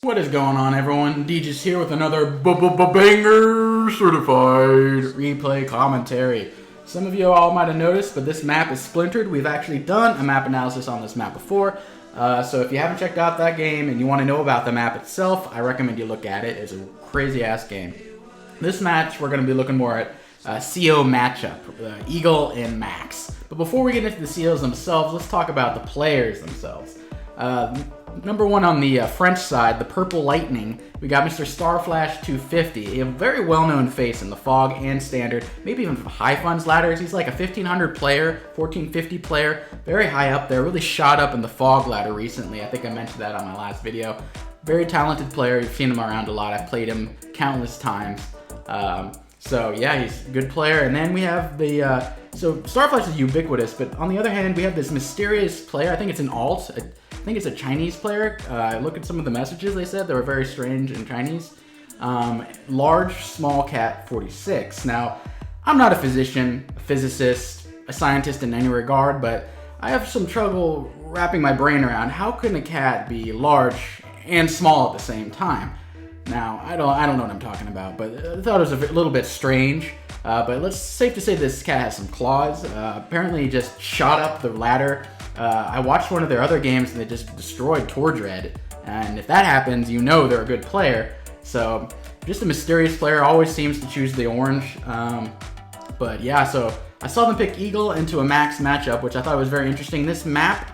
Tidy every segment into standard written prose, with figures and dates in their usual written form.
What is going on, everyone? Deejus here with another banger certified replay commentary. Some of you all might have noticed, but this map is Splintered. We've actually done a map analysis on this map before, so if you haven't checked out that game and you want to know about the map itself, I recommend you look at it. It's a crazy-ass game. This match, we're going to be looking more at CO matchup, Eagle and Max. But before we get into the COs themselves, let's talk about the players themselves. Number one on the French side, the Purple Lightning, we got Mr. Starflash250, a very well-known face in the Fog and Standard, maybe even High Funds ladders. He's like a 1500 player, 1450 player, very high up there, really shot up in the Fog ladder recently. I think I mentioned that on my last video. Very talented player, you've seen him around a lot. I've played him countless times. So yeah, he's a good player. And then we have the, so Starflash is ubiquitous, but on the other hand, we have this mysterious player. I think it's an alt. I think it's a Chinese player. I look at some of the messages they said. They were very strange in Chinese. largesmallcat46. Now, I'm not a physician, a physicist, a scientist in any regard, but I have some trouble wrapping my brain around how can a cat be large and small at the same time. Now, I don't know what I'm talking about, but I thought it was a little bit strange. But it's safe to say this cat has some claws. Apparently, he just shot up the ladder. I watched one of their other games and they just destroyed Tordred. And if that happens, you know they're a good player. So, just a mysterious player, always seems to choose the orange. But yeah, so I saw them pick Eagle into a Max matchup, which I thought was very interesting. This map,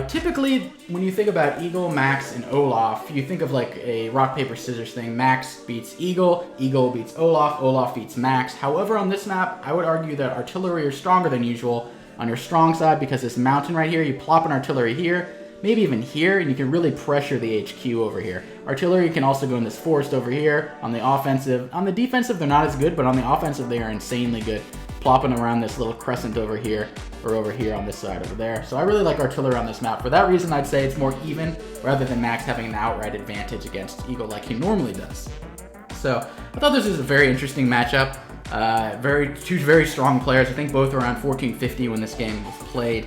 typically, when you think about Eagle, Max, and Olaf, you think of like a rock, paper, scissors thing. Max beats Eagle, Eagle beats Olaf, Olaf beats Max. However, on this map, I would argue that artillery are stronger than usual on your strong side because this mountain right here, you plop an artillery here, maybe even here, and you can really pressure the HQ over here. Artillery can also go in this forest over here on the offensive. On the defensive, they're not as good, but on the offensive, they are insanely good. Plopping around this little crescent over here, or over here on this side over there. So I really like artillery on this map. For that reason, I'd say it's more even, rather than Max having an outright advantage against Eagle like he normally does. So I thought this was a very interesting matchup. Two very strong players. I think both around 1450 when this game was played.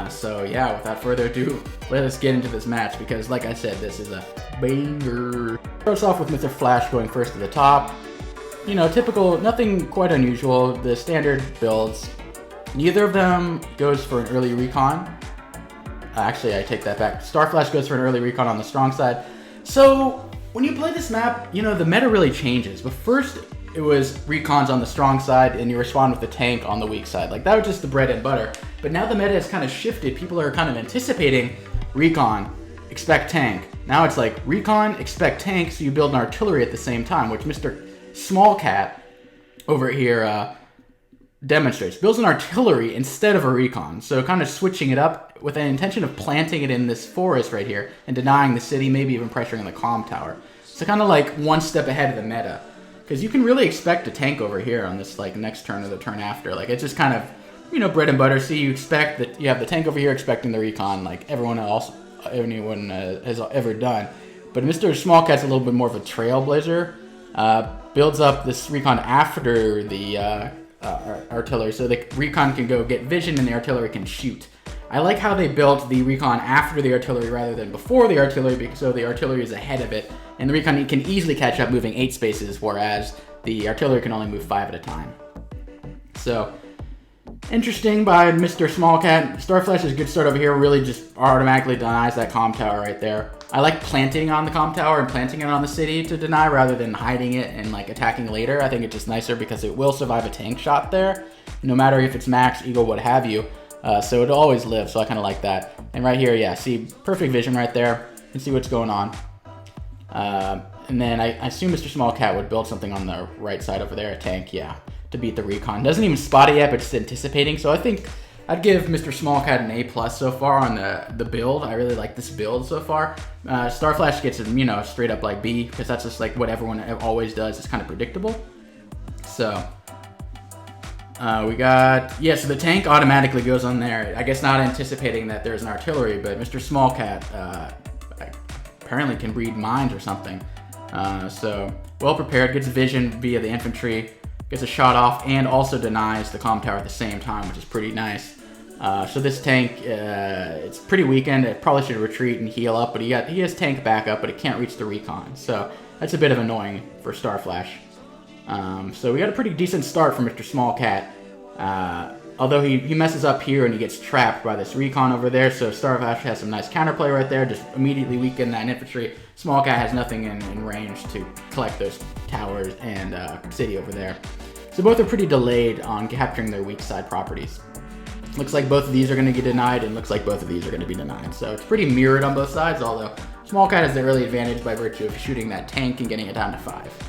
So yeah, without further ado, let us get into this match because, like I said, this is a banger. Starts off with Mr. Flash going first to the top. You know, typical, nothing quite unusual. The standard builds. Neither of them goes for an early recon. Actually, I take that back. Starflash goes for an early recon on the strong side. So when you play this map, you know, the meta really changes. But first, it was recons on the strong side and you respond with the tank on the weak side. Like, that was just the bread and butter. But now the meta has kind of shifted. People are kind of anticipating recon, expect tank. Now it's like recon, expect tank, so you build an artillery at the same time, which Mr. Smallcat over here demonstrates. Builds an artillery instead of a recon. So kind of switching it up with an intention of planting it in this forest right here and denying the city, maybe even pressuring the comm tower. So kind of like one step ahead of the meta. Because you can really expect a tank over here on this like next turn or the turn after. Like, it's just kind of, you know, bread and butter. See, you expect that you have the tank over here expecting the recon like anyone has ever done. But Mr. Smallcat's a little bit more of a trailblazer. Builds up this recon after the artillery, so the recon can go get vision and the artillery can shoot. I like how they built the recon after the artillery rather than before the artillery, so the artillery is ahead of it, and the recon can easily catch up moving 8 spaces, whereas the artillery can only move 5 at a time. So, interesting by Mr. Smallcat. Starflash is a good start over here, really just automatically denies that comm tower right there. I like planting on the comm tower and planting it on the city to deny rather than hiding it and like attacking later. I think it's just nicer because it will survive a tank shot there, no matter if it's Max, Eagle, what have you. So it'll always live, so I kind of like that. And right here, yeah, see, perfect vision right there. You can see what's going on. And then I assume Mr. Smallcat would build something on the right side over there, a tank, yeah, to beat the recon. Doesn't even spot it yet, but just anticipating. So I think I'd give Mr. Smallcat an A+ so far on the build. I really like this build so far. Starflash gets, you know, straight up like B, because that's just like what everyone always does. It's kind of predictable. So we got, yeah, so the tank automatically goes on there. I guess not anticipating that there's an artillery, but Mr. Smallcat apparently can read minds or something. So well prepared, gets vision via the infantry, gets a shot off, and also denies the comm tower at the same time, which is pretty nice. So this tank, it's pretty weakened. It probably should retreat and heal up, but he has tank backup, but it can't reach the recon. So that's a bit of annoying for Starflash. So we got a pretty decent start from Mr. Small Cat. Although he messes up here and he gets trapped by this recon over there, so Starflash has some nice counterplay right there, just immediately weaken that infantry. Small Cat has nothing in range to collect those towers and city over there. So both are pretty delayed on capturing their weak side properties. Looks like both of these are going to get denied, and looks like both of these are going to be denied. So it's pretty mirrored on both sides, although Small Cat has the early advantage by virtue of shooting that tank and getting it down to 5.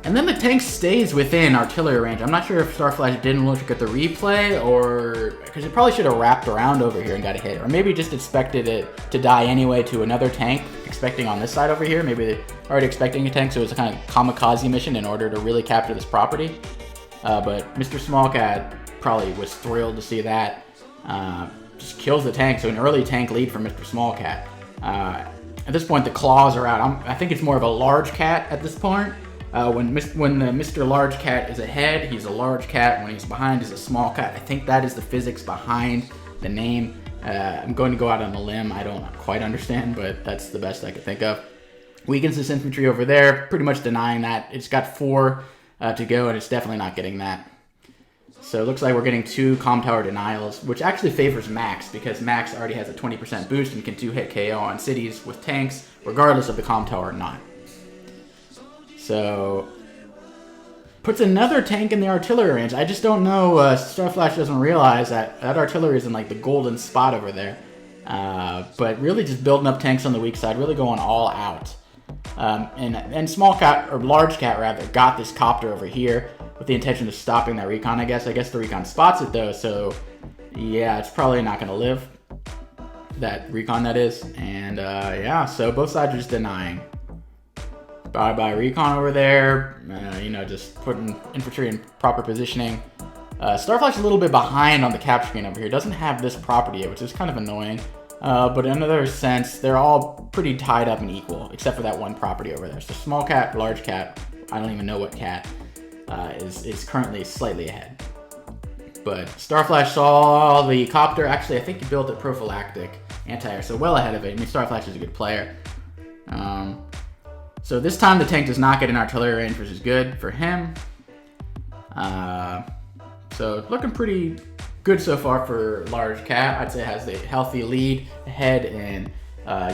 And then the tank stays within artillery range. I'm not sure if Starflash didn't look at the replay, or because it probably should have wrapped around over here and got a hit, or maybe just expected it to die anyway to another tank, expecting on this side over here. Maybe they're already expecting a tank, so it was a kind of kamikaze mission in order to really capture this property. But Mr. Small Cat probably was thrilled to see that. Just kills the tank, so an early tank lead for Mr. Small Cat. At this point, the claws are out. I think it's more of a large cat at this point. When the Mr. Large Cat is ahead, he's a large cat. When he's behind, he's a small cat. I think that is the physics behind the name. I'm going to go out on a limb. I don't quite understand, but that's the best I could think of. Weakens this infantry over there, pretty much denying that. It's got 4 to go, and it's definitely not getting that. So it looks like we're getting 2 comm tower denials, which actually favors Max, because Max already has a 20% boost and can 2-hit KO on cities with tanks, regardless of the comm tower or not. So, puts another tank in the artillery range. I just don't know, Starflash doesn't realize that artillery is in like the golden spot over there. But really just building up tanks on the weak side, really going all out. And Small Cat, or Large Cat rather, got this copter over here with the intention of stopping that recon, I guess. I guess the recon spots it though, so yeah, it's probably not going to live. That recon, that is. And yeah, so both sides are just denying. Bye-bye recon over there, just putting infantry in proper positioning. Starflash is a little bit behind on the cap screen over here. Doesn't have this property yet, which is kind of annoying. But in another sense, they're all pretty tied up and equal, except for that one property over there. So Small Cat, Large Cat, I don't even know what cat, is currently slightly ahead. But Starflash saw the copter. Actually, I think he built a prophylactic anti-air, so well ahead of it. I mean, Starflash is a good player. So this time the tank does not get an artillery range, which is good for him. So looking pretty good so far for Large Cat. I'd say it has the healthy lead ahead in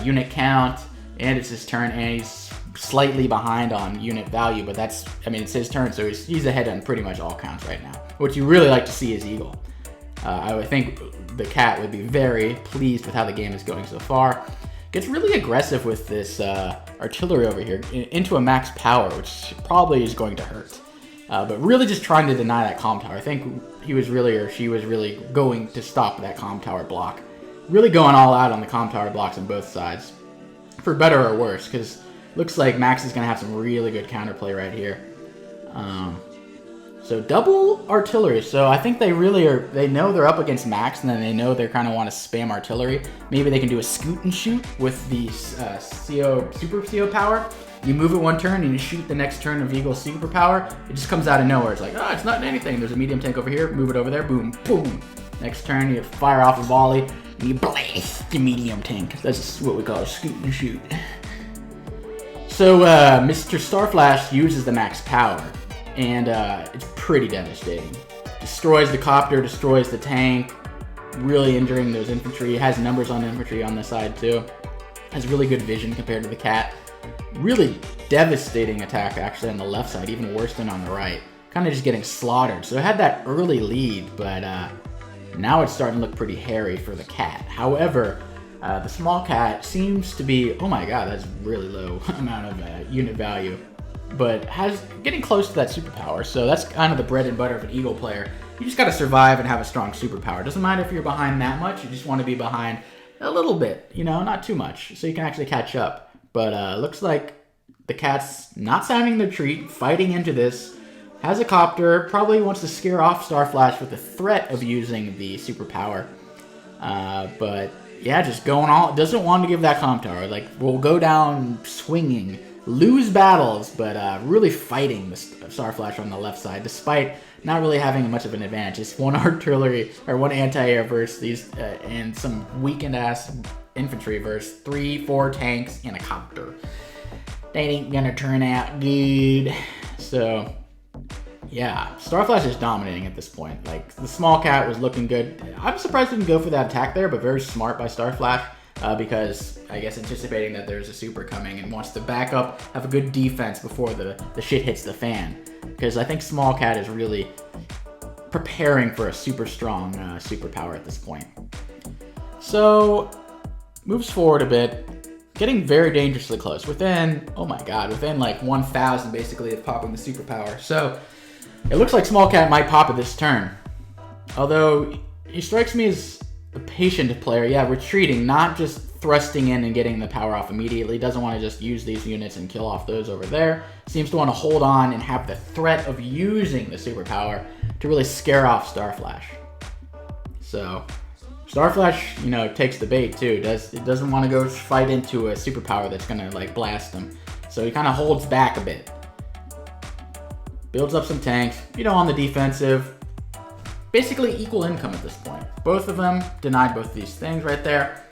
unit count, and it's his turn, and he's slightly behind on unit value, but it's his turn, so he's ahead on pretty much all counts right now. What you really like to see is Eagle. I would think the Cat would be very pleased with how the game is going so far. Gets really aggressive with this artillery over here into a max power, which probably is going to hurt. But really just trying to deny that comm tower. I think he was really, or she was really going to stop that comm tower block. Really going all out on the comm tower blocks on both sides. For better or worse, because looks like Max is going to have some really good counterplay right here. So double artillery. So I think they really are, they know they're up against Max, and then they know they kind of want to spam artillery. Maybe they can do a scoot and shoot with the super CO power. You move it one turn and you shoot the next turn of Eagle's superpower. It just comes out of nowhere. It's like, oh, it's not anything. There's a medium tank over here. Move it over there. Boom, boom. Next turn, you fire off a volley and you blast the medium tank. That's what we call a scoot and shoot. So Mr. Starflash uses the max power, and it's pretty devastating. Destroys the copter, destroys the tank, really injuring those infantry. Has numbers on infantry on the side too. Has really good vision compared to the Cat. Really devastating attack actually on the left side, even worse than on the right. Kind of just getting slaughtered. So it had that early lead, but now it's starting to look pretty hairy for the Cat. However, the Small Cat seems to be, oh my god, that's really low amount of unit value, but getting close to that superpower. So that's kind of the bread and butter of an Eagle player. You just got to survive and have a strong superpower. Doesn't matter if you're behind that much. You just want to be behind a little bit, not too much, so you can actually catch up. But looks like the Cat's not sounding the retreat, fighting into this. Has a copter, probably wants to scare off Starflash with the threat of using the superpower. But yeah, just going all, doesn't want to give that comm tower. Like, we'll go down swinging, lose battles, but really fighting the Starflash on the left side, despite not really having much of an advantage. It's one artillery or one anti-air versus these, and some weakened ass infantry versus 3-4 tanks and a copter. That ain't gonna turn out good. So yeah, Starflash is dominating at this point. Like, the small cat was looking good. I'm surprised he didn't go for that attack there, but very smart by Starflash, because I guess anticipating that there's a super coming and wants to back up, have a good defense before the shit hits the fan. Because I think small cat is really preparing for a super strong superpower at this point. So, moves forward a bit. Getting very dangerously close. Within, oh my god, within like 1,000 basically of popping the superpower. So, it looks like small cat might pop at this turn. Although, he strikes me as a patient player. Yeah, retreating, not just thrusting in and getting the power off immediately. Doesn't want to just use these units and kill off those over there. Seems to want to hold on and have the threat of using the superpower to really scare off Starflash. So, Starflash, you know, takes the bait too. It doesn't want to go fight into a superpower that's gonna like blast him. So he kind of holds back a bit. Builds up some tanks, you know, on the defensive. Basically equal income at this point. Both of them denied both of these things right there,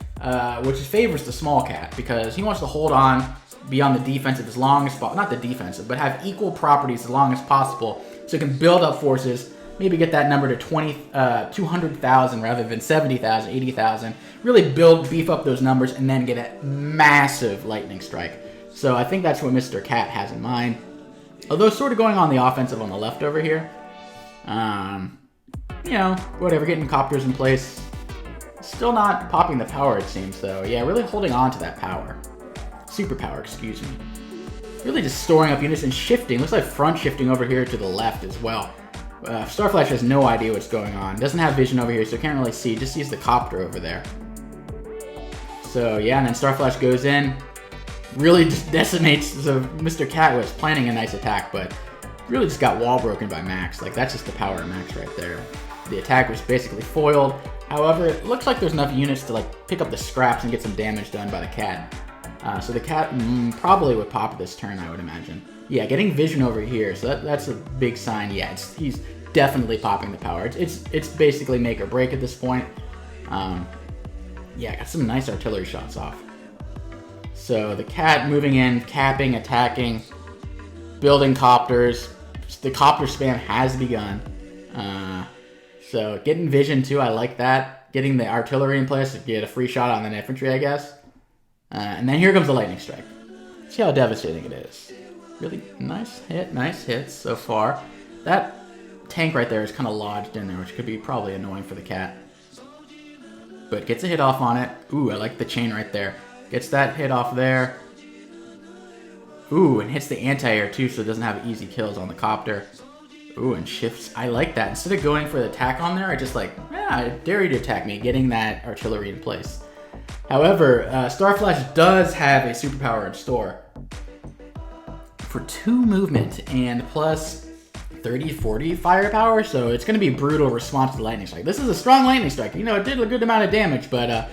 which favors the small cat because he wants to hold on, be on the defensive as long as possible. Not the defensive, but have equal properties as long as possible so he can build up forces, maybe get that number to 200,000 rather than 70,000, 80,000. Really beef up those numbers and then get a massive lightning strike. So I think that's what Mr. Cat has in mind. Although sort of going on the offensive on the left over here. You know, whatever, getting copters in place. Still not popping the power, it seems, though. Yeah, really holding on to that power. Superpower, excuse me. Really just storing up units and shifting. Looks like front shifting over here to the left as well. Starflash has no idea what's going on. Doesn't have vision over here, so can't really see. Just sees the copter over there. So, yeah, and then Starflash goes in. Really just decimates. So Mr. Cat was planning a nice attack, but really just got wall broken by Max. Like, that's just the power of Max right there. The attack was basically foiled. However, it looks like there's enough units to like pick up the scraps and get some damage done by the cat. So the cat probably would pop this turn, I would imagine. Yeah, getting vision over here, so that's a big sign. Yeah, he's definitely popping the power. It's basically make or break at this point. Yeah, got some nice artillery shots off. So the cat moving in, capping, attacking, building copters. The copter spam has begun. So getting vision too, I like that. Getting the artillery in place to get a free shot on the infantry, I guess. And then here comes the lightning strike. See how devastating it is. Really nice hits so far. That tank right there is kind of lodged in there, which could be probably annoying for the cat. But gets a hit off on it. Ooh, I like the chain right there. Gets that hit off there. Ooh, and hits the anti-air too, so it doesn't have easy kills on the copter. Ooh, and shifts. I like that. Instead of going for the attack on there, I just like, yeah, I dare you to attack me, getting that artillery in place. However, Starflash does have a superpower in store. For 2 movement and plus 30, 40 firepower, so it's going to be a brutal response to the lightning strike. This is a strong lightning strike. You know, it did a good amount of damage, but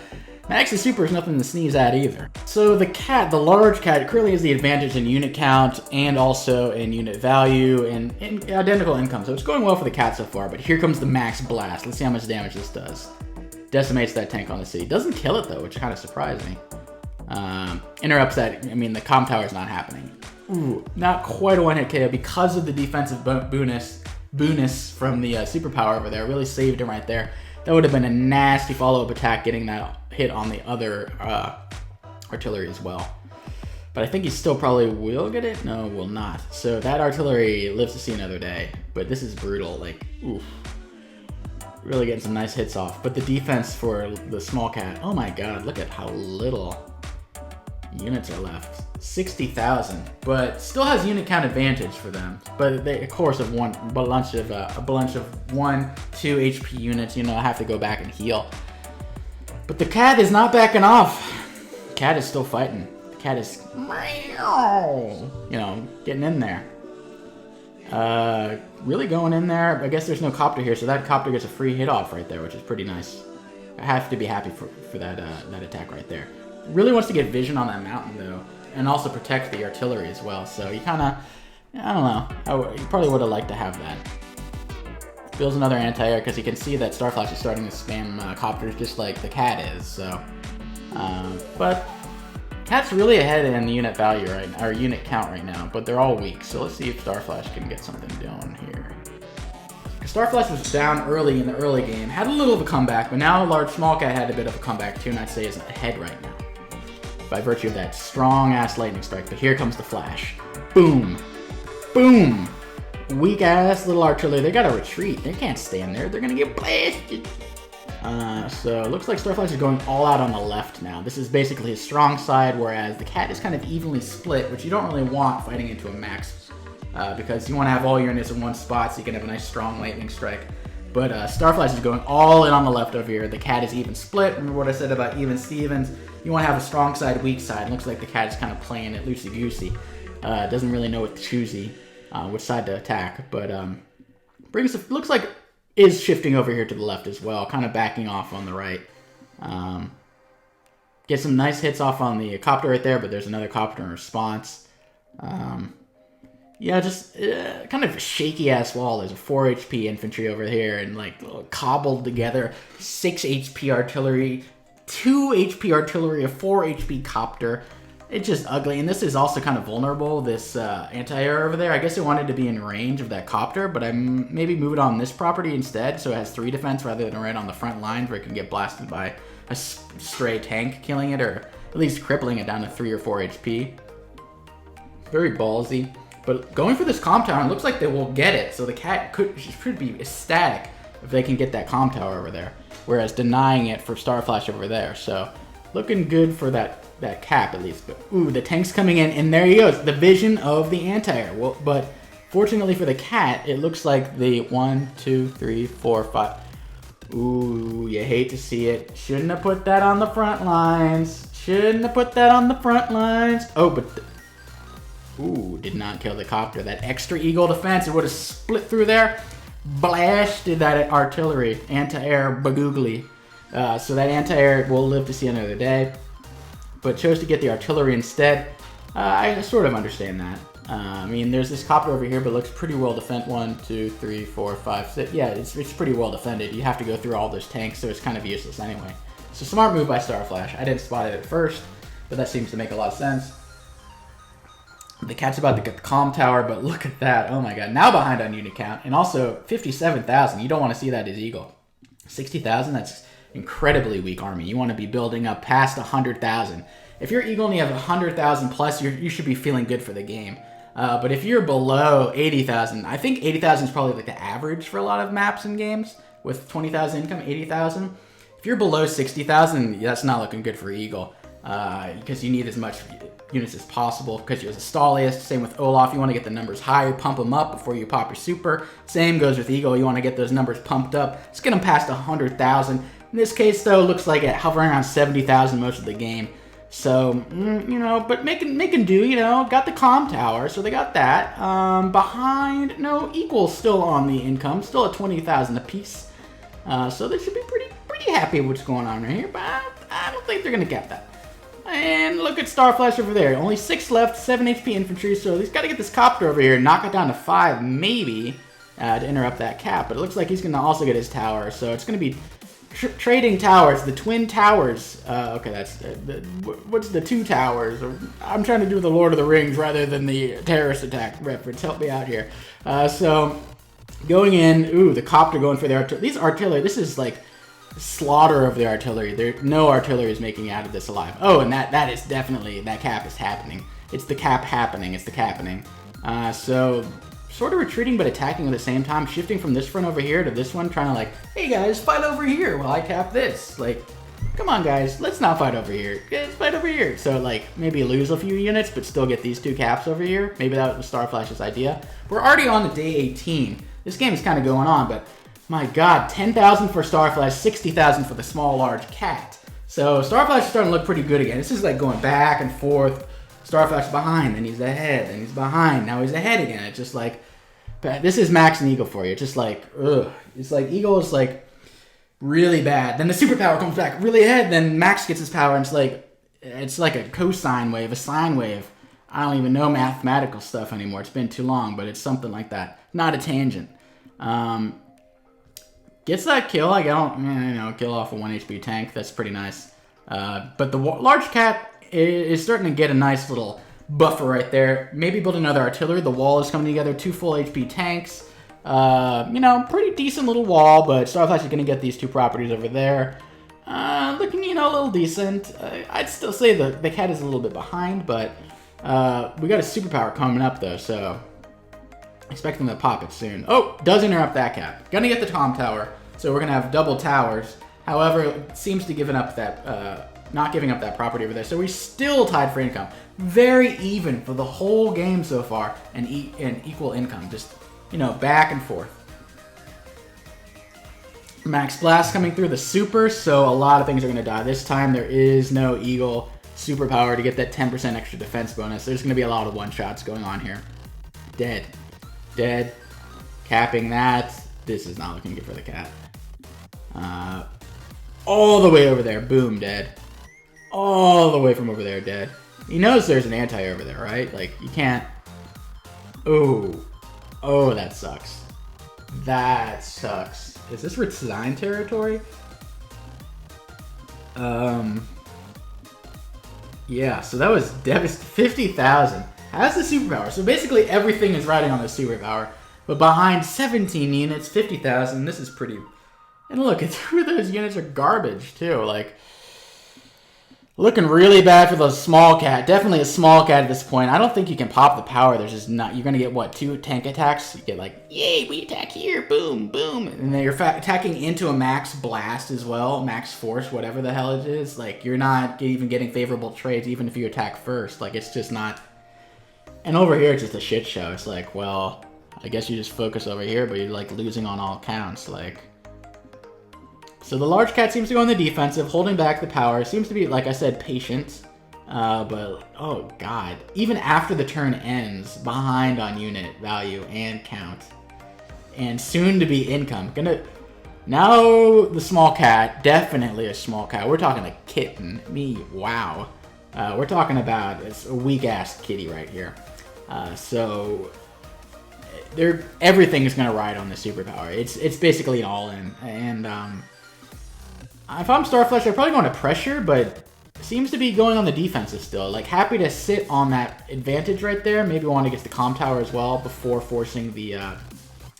Max's super is nothing to sneeze at either. So the cat, the large cat, currently has the advantage in unit count and also in unit value and in identical income. So it's going well for the cat so far, but here comes the max blast. Let's see how much damage this does. Decimates that tank on the sea. Doesn't kill it though, which kind of surprised me. Interrupts that, I mean, the comm tower is not happening. Ooh, not quite a one-hit KO because of the defensive bonus from the superpower over there. Really saved him right there. That would have been a nasty follow-up attack, getting that hit on the other artillery as well. But I think he still probably will get it. No, will not. So that artillery lives to see another day. But this is brutal. Like, oof. Really getting some nice hits off. But the defense for the small cat, oh my god, look at how little units are left. 60,000, but still has unit count advantage for them. But they, of course, have a bunch of 1, 2 HP units. You know, I have to go back and heal. But the cat is not backing off. The cat is still fighting. The cat is, you know, getting in there. Really going in there. I guess there's no copter here, so that copter gets a free hit off right there, which is pretty nice. I have to be happy for that that attack right there. Really wants to get vision on that mountain though, and also protect the artillery as well. So you kind of, I don't know. You probably would have liked to have that. builds another anti-air because he can see that Starflash is starting to spam copters just like the cat is. So, but cat's really ahead in the unit value right now, or unit count right now, but they're all weak. So let's see if Starflash can get something doing here. Starflash was down early in the early game, had a little of a comeback, but now Large Small Cat had a bit of a comeback too, and I'd say is ahead right now by virtue of that strong-ass lightning strike. But here comes the flash. Boom. Boom. Weak-ass little artillery. They gotta retreat. They can't stand there. They're gonna get blasted. So it looks like Starflash is going all out on the left now. This is basically his strong side, whereas the cat is kind of evenly split, which you don't really want fighting into a max, because you want to have all your units in one spot so you can have a nice strong lightning strike. But Starflash is going all in on the left over here. The cat is even split. Remember what I said about even Stevens? You want to have a strong side, weak side. It looks like the cat is kind of playing it loosey-goosey. Doesn't really know what to choosy, which side to attack. But looks like is shifting over here to the left as well, kind of backing off on the right. Get some nice hits off on the copter right there, but there's another copter in response. Yeah, just kind of a shaky-ass wall. There's a 4 HP infantry over here and, like, cobbled together. 6 HP artillery, 2 HP artillery, a 4 HP copter. It's just ugly. And this is also kind of vulnerable, this anti-air over there. I guess it wanted to be in range of that copter, but I maybe move it on this property instead so it has 3 defense rather than right on the front lines where it can get blasted by a stray tank killing it, or at least crippling it down to 3 or 4 HP. Very ballsy. But going for this comm tower, it looks like they will get it. So the cat should be ecstatic if they can get that comm tower over there. Whereas denying it for Starflash over there. So looking good for that cap at least. But ooh, the tank's coming in, and there he goes. The vision of the anti-air. Well, but fortunately for the cat, it looks like the 1, 2, 3, 4, 5. Ooh, you hate to see it. Shouldn't have put that on the front lines. Shouldn't have put that on the front lines. Oh, but ooh, did not kill the copter. That extra eagle defense, it would have split through there. Blasted that artillery. Anti-air bagoogly. So that anti-air will live to see another day. But chose to get the artillery instead. I sort of understand that. I mean, there's this copter over here, but looks pretty well defended. 1, 2, 3, 4, 5, 6. Yeah, it's pretty well defended. You have to go through all those tanks, so it's kind of useless anyway. So smart move by Starflash. I didn't spot it at first, but that seems to make a lot of sense. The cat's about to get the comm tower, but look at that. Oh my god. Now behind on unit count. And also 57,000. You don't want to see that as Eagle. 60,000, that's incredibly weak army. You want to be building up past 100,000. If you're Eagle and you have 100,000 plus, you should be feeling good for the game. But if you're below 80,000, I think 80,000 is probably like the average for a lot of maps and games. With 20,000 income, 80,000. If you're below 60,000, that's not looking good for Eagle. Because you need as much units as possible because you're the stalliest. Same with Olaf, you want to get the numbers higher, pump them up before you pop your super. Same goes with Eagle, you want to get those numbers pumped up. Let's get them past 100,000. In this case though, looks like it hovering around 70,000 most of the game. So, you know, but making do, you know, got the comm tower, so they got that. Behind, no, Equal's still on the income, still at 20,000 apiece. So they should be pretty happy with what's going on right here, but I don't think they're going to get that. And look at Starflash over there. Only 6 left, 7 HP infantry, so he's got to get this copter over here, knock it down to 5, maybe, to interrupt that cap. But it looks like he's going to also get his tower, so it's going to be trading towers, the twin towers. Okay, that's what's the 2 towers? I'm trying to do the Lord of the Rings rather than the terrorist attack reference. Help me out here. So going in, ooh, the copter going for the artillery. These artillery, this is like slaughter of the artillery. No artillery is making it out of this alive. Oh, and that is definitely, that cap is happening. It's the cap happening. It's the cappening. So sort of retreating but attacking at the same time, shifting from this front over here to this one, trying to like, hey guys, fight over here while I cap this. Like, come on guys, let's not fight over here. Let's fight over here. So like, maybe lose a few units, but still get these 2 caps over here. Maybe that was Starflash's idea. We're already on the day 18. This game is kind of going on, but my god, 10,000 for Starflash, 60,000 for the small large cat. So Starflash is starting to look pretty good again. This is like going back and forth. Starflash behind, then he's ahead, then he's behind, now he's ahead again. It's just like, this is Max and Eagle for you. It's just like, ugh. It's like Eagle is like really bad. Then the superpower comes back really ahead, then Max gets his power, and it's like a cosine wave, a sine wave. I don't even know mathematical stuff anymore. It's been too long, but it's something like that. Not a tangent. Gets that kill. Like, I don't, you know, kill off a 1 HP tank. That's pretty nice. But the large cat is starting to get a nice little buffer right there. Maybe build another artillery. The wall is coming together. 2 full HP tanks. You know, pretty decent little wall, but Starflash is going to get these 2 properties over there. Looking, you know, a little decent. I'd still say the cat is a little bit behind, but we got a superpower coming up, though, so expect them to pop it soon. Oh, does interrupt that cat. Gonna get the Tom Tower, so we're gonna have double towers. However, it seems to giving up that, not giving up that property over there, so we're still tied for income. Very even for the whole game so far, and equal income. Just, you know, back and forth. Max Blast coming through the super, so a lot of things are going to die. This time there is no Eagle superpower to get that 10% extra defense bonus. There's going to be a lot of one-shots going on here. Dead. Dead. Capping that. This is not looking good for the cat. All the way over there. Boom, dead. All the way from over there, dead. He knows there's an anti over there, right? Like, you can't... Oh. Oh, that sucks. That sucks. Is this Resign territory? Yeah, so that was devastating. 50,000. Has the superpower. So basically everything is riding on the superpower. But behind 17 units, 50,000. This is pretty... And look, two of those units are garbage, too. Like, looking really bad for the small cat. Definitely a small cat at this point. I don't think you can pop the power. There's just not... You're going to get, what, 2 tank attacks? You get like, yay, we attack here. Boom, boom. And then you're attacking into a max blast as well. Max force, whatever the hell it is. Like, you're not even getting favorable trades even if you attack first. Like, it's just not... And over here, it's just a shit show. It's like, well, I guess you just focus over here, but you're, like, losing on all counts. Like... So the large cat seems to go on the defensive, holding back the power. Seems to be, like I said, patient. But, oh god. Even after the turn ends, behind on unit value and count. And soon to be income. Now the small cat, definitely a small cat. We're talking a kitten. Wow. We're talking about, it's a weak-ass kitty right here. So... everything is going to ride on the superpower. It's basically an all-in. And, if I'm Starflash, I'd probably go into pressure, but seems to be going on the defensive still. Like, happy to sit on that advantage right there. Maybe want to get the Calm Tower as well before forcing the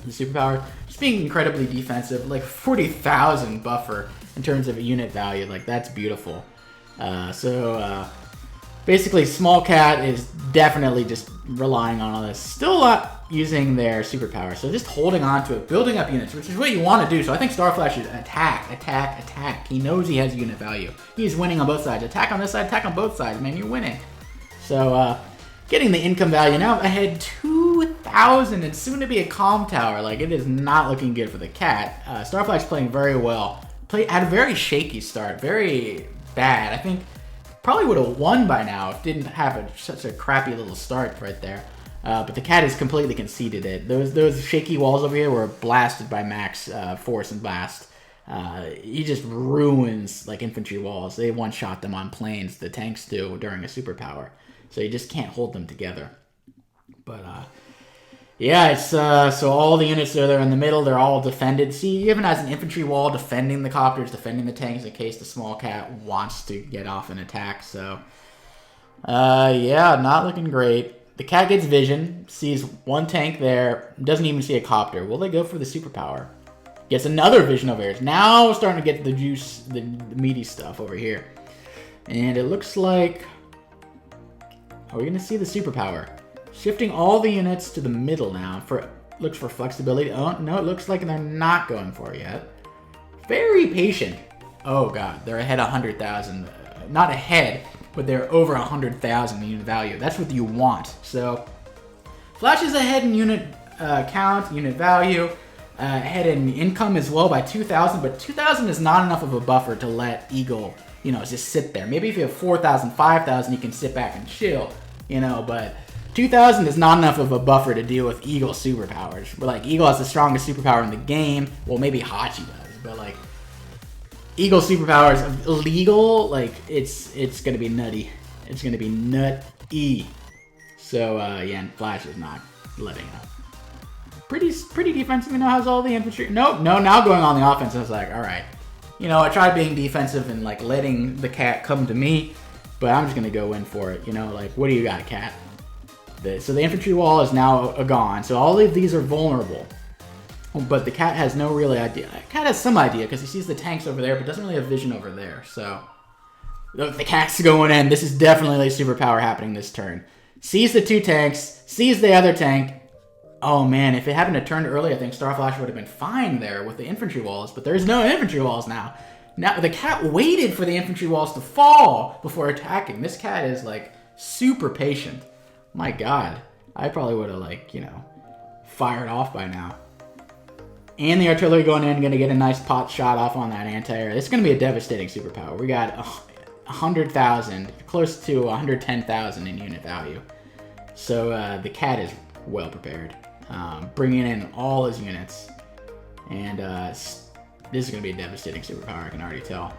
superpower. Just being incredibly defensive. Like, 40,000 buffer in terms of unit value. Like, that's beautiful. Basically, small cat is definitely just relying on all this. Still not using their superpower, so just holding on to it, building up units, which is what you want to do. So I think Starflash should attack, attack, attack. He knows he has unit value. He's winning on both sides. Attack on this side, attack on both sides, man, you're winning. So, getting the income value now ahead 2,000 and soon to be a Calm Tower. Like, it is not looking good for the cat. Starflash playing very well. Had a very shaky start, very bad. I think probably would have won by now if didn't have such a crappy little start right there. But the cat has completely conceded it. Those shaky walls over here were blasted by max force and blast. He just ruins like infantry walls. They one-shot them on planes. The tanks do during a superpower. So you just can't hold them together. But yeah, it's so all the units that are there in the middle, they're all defended. See, he even has an infantry wall defending the copters, defending the tanks in case the small cat wants to get off an attack. So yeah, not looking great. The cat gets vision, sees one tank there, doesn't even see a copter. Will they go for the superpower? Gets another vision over here. Now starting to get the juice, the meaty stuff over here. And it looks like... Are we going to see the superpower? Shifting all the units to the middle now. Looks for flexibility. Oh, no, it looks like they're not going for it yet. Very patient. Oh, God. They're ahead 100,000. Not ahead, but they're over 100,000 in unit value. That's what you want. So, Flash is ahead in unit count, unit value, ahead in income as well by 2,000, but 2,000 is not enough of a buffer to let Eagle, you know, just sit there. Maybe if you have 4,000, 5,000, you can sit back and chill, you know, but 2,000 is not enough of a buffer to deal with Eagle superpowers. But, like, Eagle has the strongest superpower in the game. Well, maybe Hachi does, but, like, Eagle superpowers illegal, like, it's gonna be nutty. It's gonna be nutty. So, yeah, and Flash is not letting up. pretty defensive. You know, has all the infantry. Nope, no. Now going on the offense, I was like, all right. You know, I tried being defensive and like letting the cat come to me, but I'm just gonna go in for it. You know, like, what do you got, cat? So the infantry wall is now gone. So all of these are vulnerable. But the cat has no really idea. The cat has some idea because he sees the tanks over there, but doesn't really have vision over there. So the cat's going in. This is definitely a superpower happening this turn. Sees the 2 tanks, sees the other tank. Oh man, if it happened to turn early, I think Starflash would have been fine there with the infantry walls, but there's no infantry walls now. Now the cat waited for the infantry walls to fall before attacking. This cat is like super patient. My god, I probably would have like, you know, fired off by now. And the artillery going in, going to get a nice pot shot off on that anti-air. It's going to be a devastating superpower. We got 100,000, close to 110,000 in unit value. So the cat is well prepared, bringing in all his units. And this is going to be a devastating superpower, I can already tell.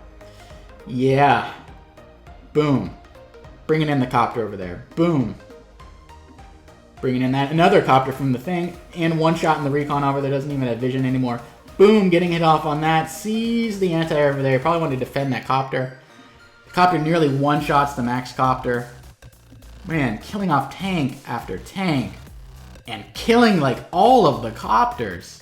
Yeah. Boom. Bringing in the copter over there. Boom. Bringing in that another copter from the thing, and one shot in the recon over there, doesn't even have vision anymore. Boom, getting hit off on that. Sees the anti-air over there. Probably wanted to defend that copter. The copter nearly one-shots the max copter. Man, killing off tank after tank. And killing like all of the copters.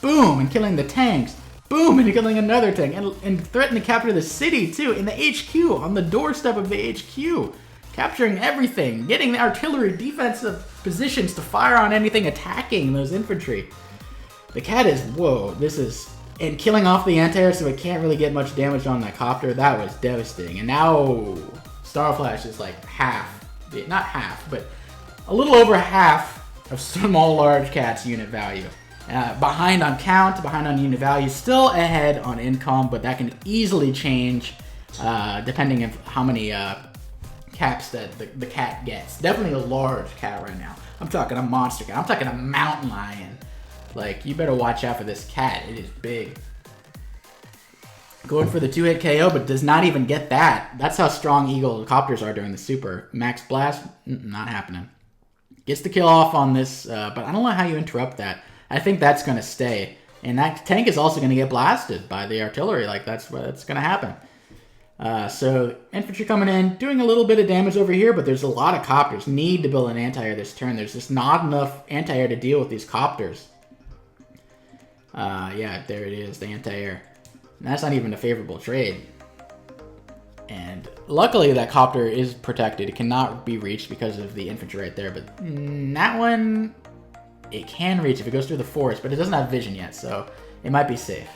Boom, and killing the tanks. Boom, and killing another tank. And threatening to capture the city too, in the HQ, on the doorstep of the HQ. Capturing everything, getting the artillery defensive positions to fire on anything attacking those infantry. The cat is, whoa, this is, and killing off the anti-air so it can't really get much damage on that copter. That was devastating. And now Starflash is like half, not half, but a little over half of small large cat's unit value. Behind on count, behind on unit value, still ahead on income, but that can easily change depending on how many caps that the cat gets. Definitely a large cat right now. I'm talking a monster cat. I'm talking a mountain lion. Like, you better watch out for this cat. It is big. Going for the 2-hit KO, but does not even get that. That's how strong Eagle copters are during the super. Max blast, not happening. Gets the kill off on this, but I don't know how you interrupt that. I think that's going to stay. And that tank is also going to get blasted by the artillery. Like, that's what's going to happen. So infantry coming in, doing a little bit of damage over here, but there's a lot of copters. Need to build an anti-air this turn. There's just not enough anti-air to deal with these copters. Yeah, there it is, the anti-air. That's not even a favorable trade. And luckily that copter is protected. It cannot be reached because of the infantry right there, but that one, it can reach if it goes through the forest, but it doesn't have vision yet, so it might be safe.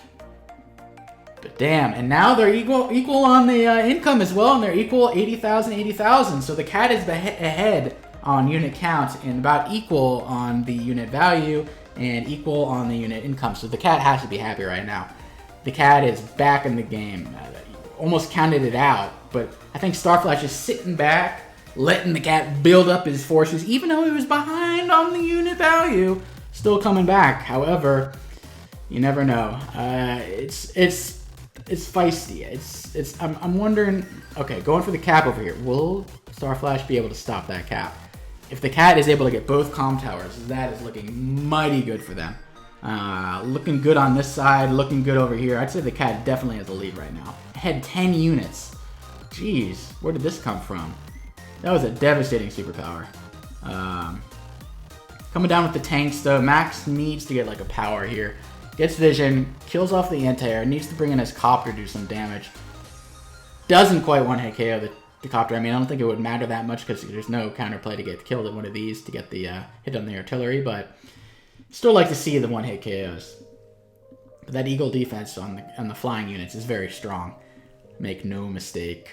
But damn, and now they're equal on the income as well, and they're equal 80,000, 80,000. So the cat is ahead on unit count and about equal on the unit value and equal on the unit income. So the cat has to be happy right now. The cat is back in the game. Almost counted it out, but I think Starflash is sitting back, letting the cat build up his forces, even though he was behind on the unit value, still coming back. However, you never know. It's feisty. I'm wondering. Okay, going for the cap over here. Will Starflash be able to stop that cap? If the cat is able to get both comm towers, that is looking mighty good for them. Looking good on this side. Looking good over here. I'd say the cat definitely has the lead right now. Had 10 units. Jeez, where did this come from? That was a devastating superpower. Coming down with the tanks, though. Max needs to get like a power here. Gets vision, kills off the anti-air, needs to bring in his copter to do some damage. Doesn't quite one-hit KO the copter. I mean, I don't think it would matter that much because there's no counterplay to get killed at one of these to get the hit on the artillery, but still like to see the one-hit KOs. But that Eagle defense on the flying units is very strong. Make no mistake.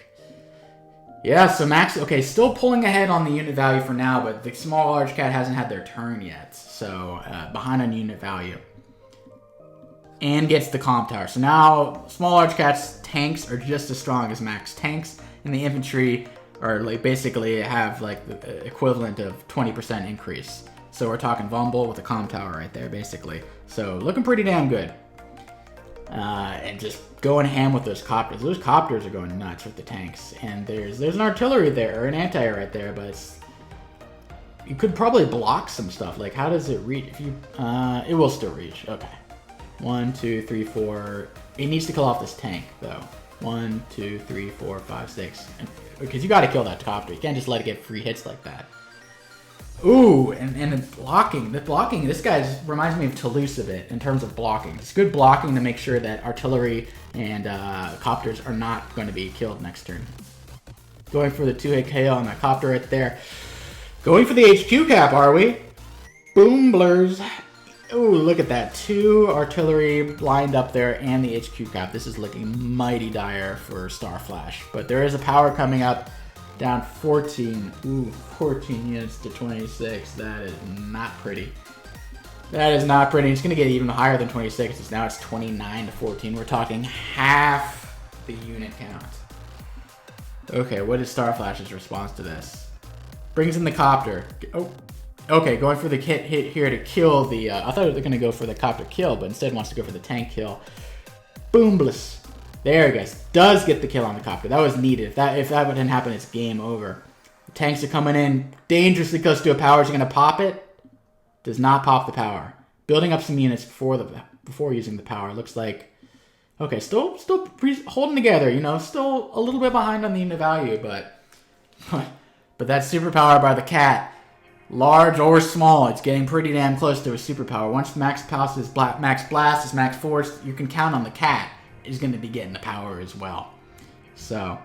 Yeah, so Max, okay, still pulling ahead on the unit value for now, but the small large cat hasn't had their turn yet, so behind on unit value. And gets the comm tower. So now, small large cat's tanks are just as strong as Max tanks, and the infantry are like basically have like the equivalent of 20% increase. So we're talking Vumble with a comm tower right there, basically. So looking pretty damn good. And just going ham with those copters. Those copters are going nuts with the tanks. And there's an artillery there, or an anti-air right there, but it's, You could probably block some stuff. Like, how does it reach? If you, it will still reach. Okay. 1, 2, 3, 4. It needs to kill off this tank, though. 1, 2, 3, 4, 5, 6. Because you got to kill that copter. You can't just let it get free hits like that. Ooh, and the blocking. This guy reminds me of Toulouse a bit in terms of blocking. It's good blocking to make sure that artillery and copters are not going to be killed next turn. Going for the 2-hit KO on that copter right there. Going for the HQ cap, are we? Boom, blurs. Ooh, look at that. 2 artillery lined up there and the HQ cap. This is looking mighty dire for Starflash. But there is a power coming up. Down 14. Ooh, 14 units to 26. That is not pretty. That is not pretty. It's going to get even higher than 26. Now it's 29 to 14. We're talking half the unit count. Okay, what is Starflash's response to this? Brings in the copter. Oh, okay, going for the hit here to kill the... I thought they were going to go for the copter kill, but instead wants to go for the tank kill. Boombless. There he goes. Does get the kill on the copter. That was needed. If that didn't happen, it's game over. The tanks are coming in. Dangerously close to a power. Is he going to pop it? Does not pop the power. Building up some units before using the power. Looks like... Okay, still holding together, you know. Still a little bit behind on the unit value, but that superpower by the cat, large or small, it's getting pretty damn close to a superpower. Once max passes, max blast is max force, you can count on the cat is going to be getting the power as well. So,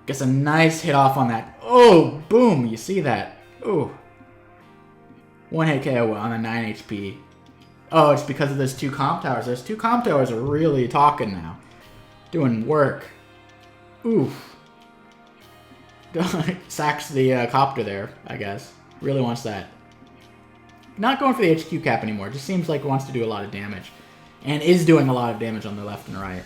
gets a nice hit off on that. Oh, boom! You see that? Oh, 1-hit KO on a 9 HP. Oh, it's because of those 2 comp towers. Those 2 comp towers are really talking now. Doing work. Oof. Sacks the copter there, I guess. Really wants that. Not going for the HQ cap anymore. Just seems like it wants to do a lot of damage. And is doing a lot of damage on the left and right.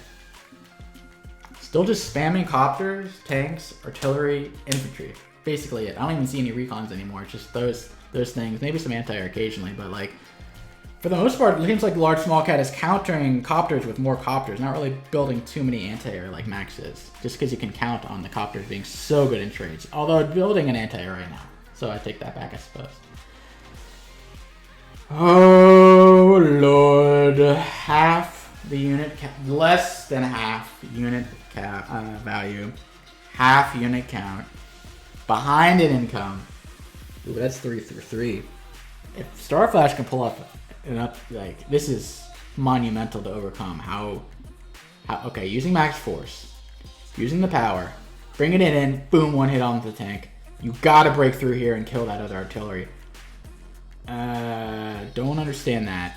Still just spamming copters, tanks, artillery, infantry. Basically it. I don't even see any recons anymore. It's just those things. Maybe some anti-air occasionally, but like... For the most part, it seems like the large small cat is countering copters with more copters, not really building too many anti-air like Max is, just because you can count on the copters being so good in trades. Although building an anti-air right now, so I take that back, I suppose. Oh lord, half the unit cap, less than half unit cap value, half unit count, behind in income. Ooh, that's 3 through 3. If Starflash can pull up. Like, this is monumental to overcome. How okay, using max force, using the power, bringing it in, boom, 1 hit on the tank. You gotta break through here and kill that other artillery. Don't understand that.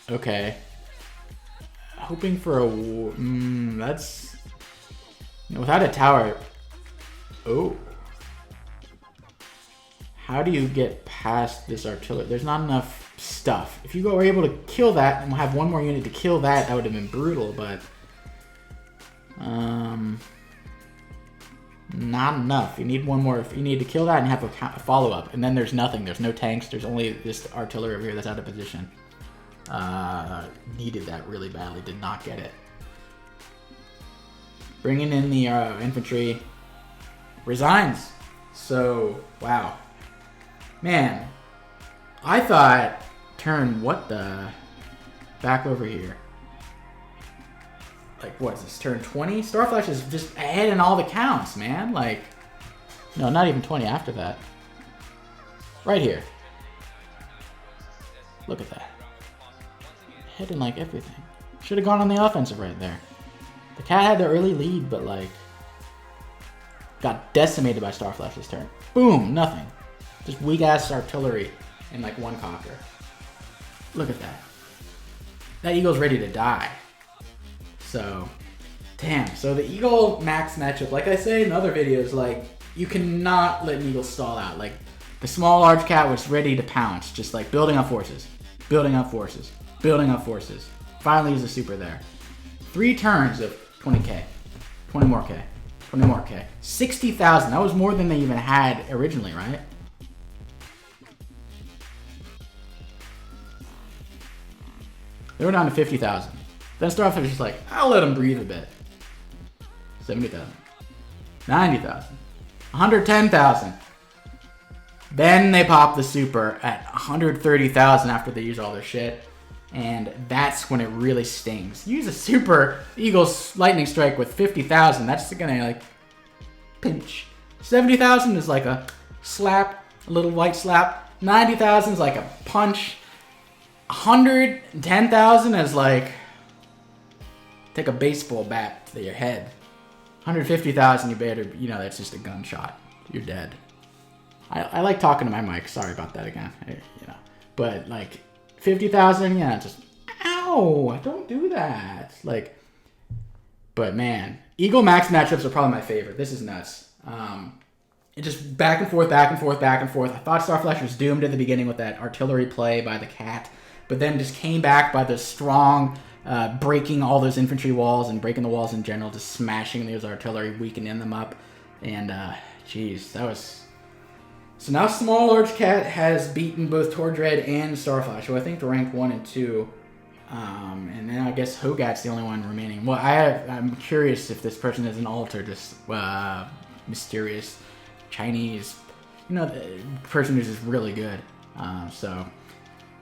Okay. Hoping for a that's without a tower. Oh. How do you get past this artillery? There's not enough stuff. If you were able to kill that and have 1 more unit to kill that, that would have been brutal, but... not enough. You need 1 more. You need to kill that and have a follow-up. And then there's nothing. There's no tanks. There's only this artillery over here that's out of position. Needed that really badly. Did not get it. Bringing in the infantry. Resigns. So, wow. Man, I thought what the... Back over here. Like, what is this, turn 20? Starflash is just ahead in all the counts, man. Like, no, not even 20 after that. Right here. Look at that. Ahead in, like, everything. Should have gone on the offensive right there. The cat had the early lead, but, like, got decimated by Starflash's turn. Boom, nothing. Just weak-ass artillery and, like, 1 copter. Look at that. That Eagle's ready to die. So, damn. So the Eagle Max matchup, like I say in other videos, like, you cannot let an Eagle stall out. Like, the small large cat was ready to pounce, just like building up forces, building up forces, building up forces. Finally use a super there. 3 turns of 20k, 20 more k, 20 more k. 60,000. That was more than they even had originally, right? They were down to 50,000. Then Starflash was just like, I'll let him breathe a bit. 70,000. 90,000. 110,000. Then they pop the super at 130,000 after they use all their shit. And that's when it really stings. Use a super Eagle's lightning strike with 50,000. That's gonna like pinch. 70,000 is like a slap, a little light slap. 90,000 is like a punch. 110,000 is like take a baseball bat to your head. 150,000, you better, that's just a gunshot. You're dead. I like talking to my mic. Sorry about that again. But like 50,000, just ow! Don't do that. Like, but man, Eagle Max matchups are probably my favorite. This is nuts. It just back and forth, back and forth, back and forth. I thought Starflash was doomed at the beginning with that artillery play by the cat, but then just came back by the strong breaking all those infantry walls and breaking the walls in general, just smashing those artillery, weakening them up, and geez, that was. So now Small Large Cat has beaten both Tordred and Starflash, who I think to rank 1 and 2. And then I guess Hogat's the only one remaining. Well, I'm curious if this person is an alt or just mysterious Chinese, person who's just really good. So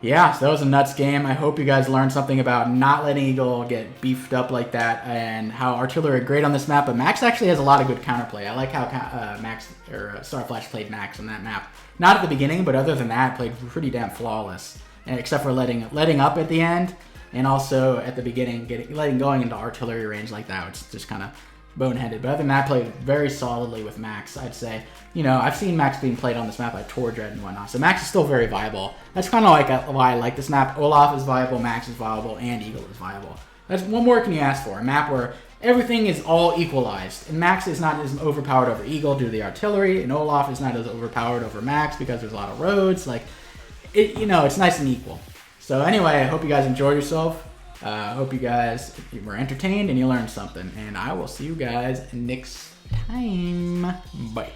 that was a nuts game. I hope you guys learned something about not letting Eagle get beefed up like that, and how artillery are great on this map. But Max actually has a lot of good counterplay. I like how Starflash played Max on that map. Not at the beginning, but other than that, played pretty damn flawless. And except for letting up at the end, and also at the beginning, going into artillery range like that, which is just kind of boneheaded. But other than that, played very solidly with Max, I'd say. I've seen Max being played on this map by Tordred and whatnot, so Max is still very viable. That's kind of like why I like this map. Olaf is viable, Max is viable, and Eagle is viable. What more can you ask for? A map where everything is all equalized, and Max is not as overpowered over Eagle due to the artillery, and Olaf is not as overpowered over Max because there's a lot of roads. Like, it's nice and equal. So anyway, I hope you guys enjoyed yourself. I hope you guys were entertained and you learned something. And I will see you guys next time. Bye.